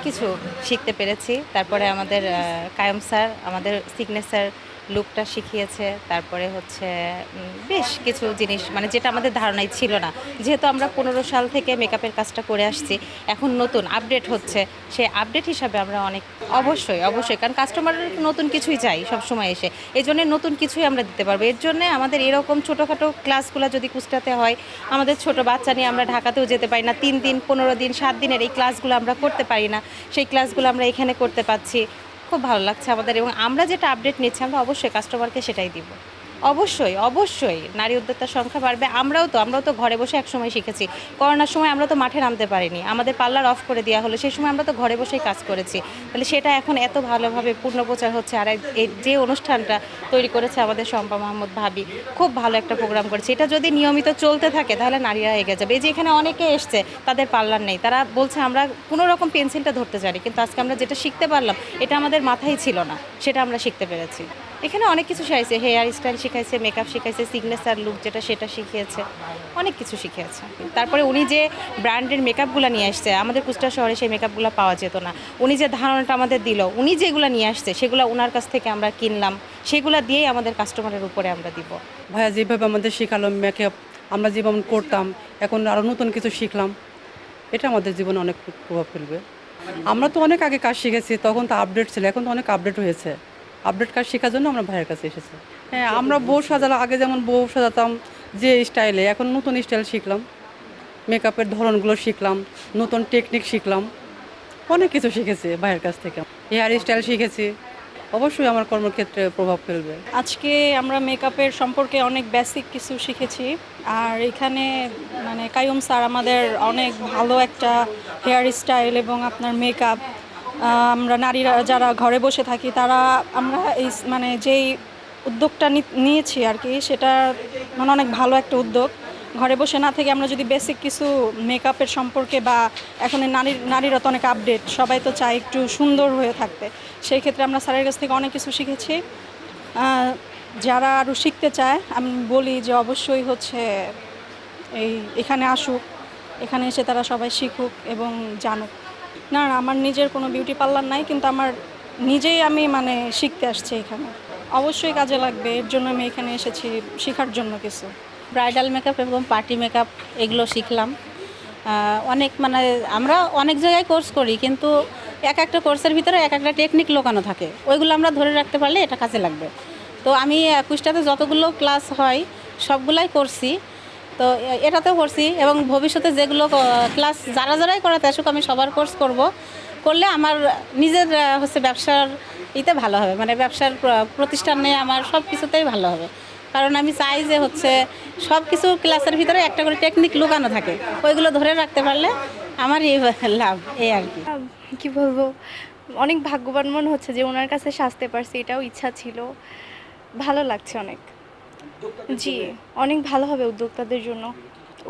কিছু শিখতে পেরেছি। তারপরে আমাদের কায়ুম স্যার আমাদের সিগনেচার লুকটা শিখিয়েছে। তারপরে হচ্ছে বেশ কিছু জিনিস মানে যেটা আমাদের ধারণায় ছিল না। যেহেতু আমরা ১৫ সাল থেকে মেকআপের কাজটা করে আসছি, এখন নতুন আপডেট হচ্ছে। সেই আপডেট হিসাবে আমরা অনেক অবশ্যই কারণ কাস্টমারের নতুন কিছুই চাই সবসময় এসে। এজন্যে নতুন কিছুই আমরা দিতে পারবো। এর জন্যে আমাদের এরকম ছোটোখাটো ক্লাসগুলো যদি কুষ্টাতে হয়, আমাদের ছোট বাচ্চা নিয়ে আমরা ঢাকাতেও যেতে পারি না। ৩ দিন, ১৫ দিন, ৭ দিনের এই ক্লাসগুলো আমরা করতে পারি না। সেই ক্লাসগুলো আমরা এখানে করতে পারছি। খুব ভালো লাগছে আমাদের এবং আমরা যেটা আপডেট নিচ্ছি আমরা অবশ্যই কাস্টমারকে সেটাই দিব। অবশ্যই নারী উদ্যোক্তার সংখ্যা বাড়বে। আমরাও তো ঘরে বসে একসময় শিখেছি। করোনার সময় আমরা তো মাঠে নামতে পারিনি। আমাদের পার্লার অফ করে দেওয়া হলো। সেই সময় আমরা তো ঘরে বসেই কাজ করেছি। তাহলে সেটা এখন এত ভালোভাবে পূর্ণপ্রচার হচ্ছে। আর এই যে অনুষ্ঠানটা তৈরি করেছে আমাদের শম্পা মাহমুদ ভাবি, খুব ভালো একটা প্রোগ্রাম করেছে। এটা যদি নিয়মিত চলতে থাকে তাহলে নারীরা এগিয়ে যাবে। এই যে এখানে অনেকে এসছে তাদের পার্লার নেই, তারা বলছে আমরা কোনো রকম পেন্সিলটা ধরতে জানি, কিন্তু আজকে আমরা যেটা শিখতে পারলাম এটা আমাদের মাথায় ছিল না, সেটা আমরা শিখতে পেরেছি। এখানে অনেক কিছু শিখাইছে, হেয়ার স্টাইল শিখাইছে, মেকআপ শিখাইছে, সিগনেচার লুক যেটা সেটা শিখিয়েছে, অনেক কিছু শিখিয়েছে। তারপরে উনি যে ব্র্যান্ডের মেকআপগুলো নিয়ে আসছে, আমাদের কুষ্টা শহরে সেই মেকআপগুলো পাওয়া যেত না। উনি যে ধারণাটা আমাদের দিল, উনি যেগুলো নিয়ে আসছে সেগুলো ওনার কাছ থেকে আমরা কিনলাম, সেগুলো দিয়েই আমাদের কাস্টমারের উপরে আমরা দিব। ভাইয়া যেভাবে আমাদের শেখালো মেকআপ, আমরা যেমন করতাম, এখন আরও নতুন কিছু শিখলাম, এটা আমাদের জীবনে অনেক প্রভাব ফেলবে। আমরা তো অনেক আগে কাজ শিখেছি, তখন তো আপডেট ছিল, এখন তো অনেক আপডেট হয়েছে। আপডেট কাজ শেখার জন্য আমরা ভাইয়ের কাছে এসেছি। হ্যাঁ, আমরা বউ সাজালাম, আগে যেমন বউ সাজাতাম যে স্টাইলে, এখন নতুন স্টাইল শিখলাম, মেকআপের ধরনগুলো শিখলাম, নতুন টেকনিক শিখলাম, অনেক কিছু শিখেছি ভাইয়ের কাছ থেকে। হেয়ার স্টাইল শিখেছি, অবশ্যই আমার কর্মক্ষেত্রে প্রভাব ফেলবে। আজকে আমরা মেকআপের সম্পর্কে অনেক বেসিক কিছু শিখেছি। আর এখানে মানে কাইয়ুম স্যার আমাদের অনেক ভালো একটা হেয়ার স্টাইল এবং আপনার মেকআপ, আমরা নারীরা যারা ঘরে বসে থাকি তারা আমরা এই মানে যেই উদ্যোগটা নিয়েছি আর কি, সেটা মানে অনেক ভালো একটা উদ্যোগ। ঘরে বসে না থেকে আমরা যদি বেসিক কিছু মেকআপের সম্পর্কে বা এখন নারীরা তো অনেক আপডেট, সবাই তো চায় একটু সুন্দর হয়ে থাকতে, সেই ক্ষেত্রে আমরা স্যারের কাছ থেকে অনেক কিছু শিখেছি। যারা আরও শিখতে চায় আমি বলি যে অবশ্যই হচ্ছে এখানে আসুক, এখানে এসে তারা সবাই শিখুক এবং জানুক। না আমার নিজের কোনো বিউটি পার্লার নাই, কিন্তু আমার নিজেই আমি মানে শিখতে আসছি এখানে, অবশ্যই কাজে লাগবে। এর জন্য আমি এখানে এসেছি শেখার জন্য কিছু। ব্রাইডাল মেকআপ এবং পার্টি মেকআপ এগুলো শিখলাম। অনেক মানে আমরা অনেক জায়গায় কোর্স করি, কিন্তু এক একটা কোর্সের ভিতরে এক একটা টেকনিক লুকানো থাকে, ওইগুলো আমরা ধরে রাখতে পারলে এটা কাজে লাগবে। তো আমি কুষ্টাতে যতগুলো ক্লাস হয় সবগুলাই করছি, তো এটাতেও করছি এবং ভবিষ্যতে যেগুলো ক্লাস যারাই করাতে আসুক আমি সবার কোর্স করলে আমার নিজের হচ্ছে ব্যবসার ভালো হবে, মানে ব্যবসার প্রতিষ্ঠানে আমার সব কিছুতেই ভালো হবে। কারণ আমি চাই যে হচ্ছে সব কিছু ক্লাসের ভিতরে একটা করে টেকনিক লুকানো থাকে, ওইগুলো ধরে রাখতে পারলে আমারই লাভ, এই আর কি। কি বলবো, অনেক ভাগ্যবান মনে হচ্ছে যে ওনার কাছে সাজতে পারছি, এটাও ইচ্ছা ছিল। ভালো লাগছে অনেক। জি, অনেক ভালো হবে উদ্যোক্তাদের জন্য।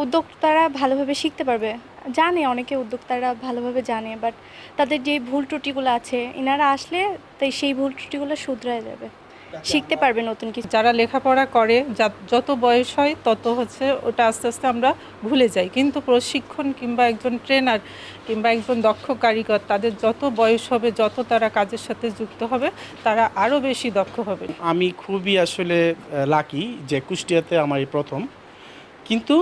উদ্যোক্তারা ভালোভাবে শিখতে পারবে। জানে অনেকে উদ্যোক্তারা ভালোভাবে জানে, বাট তাদের যে ভুল ত্রুটিগুলো আছে এনারা আসলে তাই সেই ভুল ত্রুটিগুলো শুধরায় যাবে, শিখতে পারবে নতুন কিছু। যারা লেখাপড়া করে যত বয়স হয় তত ওটা আস্তে আস্তে আমরা ভুলে যাই, কিন্তু প্রশিক্ষণ কিংবা একজন ট্রেনার কিংবা একজন দক্ষ কারিগর, তাদের যত বয়স হবে, যত তারা কাজের সাথে যুক্ত হবে, তারা আরও বেশি দক্ষ হবে। আমি খুবই আসলে লাকি যে কুষ্টিয়াতে আমার এই প্রথম, কিন্তু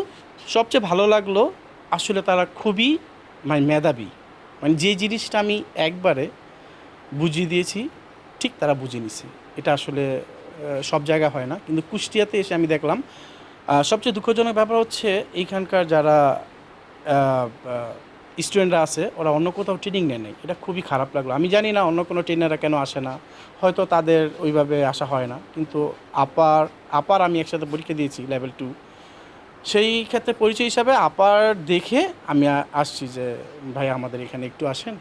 সবচেয়ে ভালো লাগলো আসলে তারা খুবই মেধাবী, মানে যে জিনিসটা আমি একবারে বুঝিয়ে দিয়েছি ঠিক তারা বুঝে নিছে। এটা আসলে সব জায়গা হয় না, কিন্তু কুষ্টিয়াতে এসে আমি দেখলাম সবচেয়ে দুঃখজনক ব্যাপার হচ্ছে এইখানকার যারা স্টুডেন্টরা আছে ওরা অন্য কোথাও ট্রেনিং নেয় নাই। এটা খুবই খারাপ লাগলো। আমি জানি না অন্য কোনো ট্রেনাররা কেন আসে না, হয়তো তাদের ওইভাবে আসা হয় না, কিন্তু আপার আমি একসাথে পরীক্ষা দিয়েছি লেভেল 2, সেই ক্ষেত্রে পরিচয় হিসাবে আপার দেখে আমি আসছি যে ভাই আমাদের এখানে একটু আসেন,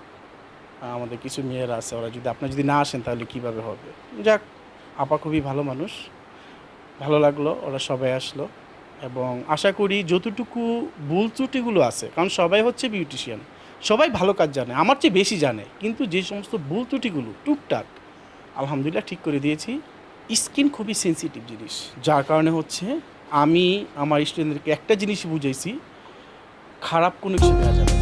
আমাদের কিছু মেয়েরা আছে, ওরা আপনারা যদি না আসেন তাহলে কীভাবে হবে। যাক, আপা খুবই ভালো মানুষ, ভালো লাগলো ওরা সবাই আসলো, এবং আশা করি যতটুকু ভুল ত্রুটিগুলো আছে, কারণ সবাই হচ্ছে বিউটিশিয়ান, সবাই ভালো কাজ জানে, আমার চেয়ে বেশি জানে, কিন্তু যে সমস্ত ভুল ত্রুটিগুলো টুকটাক আলহামদুলিল্লাহ ঠিক করে দিয়েছি। স্কিন খুবই সেন্সিটিভ জিনিস, যার কারণে হচ্ছে আমি আমার স্টুডেন্টদেরকে একটা জিনিস বুঝাইছি, খারাপ কোনো কিছু দেওয়া যাবে না।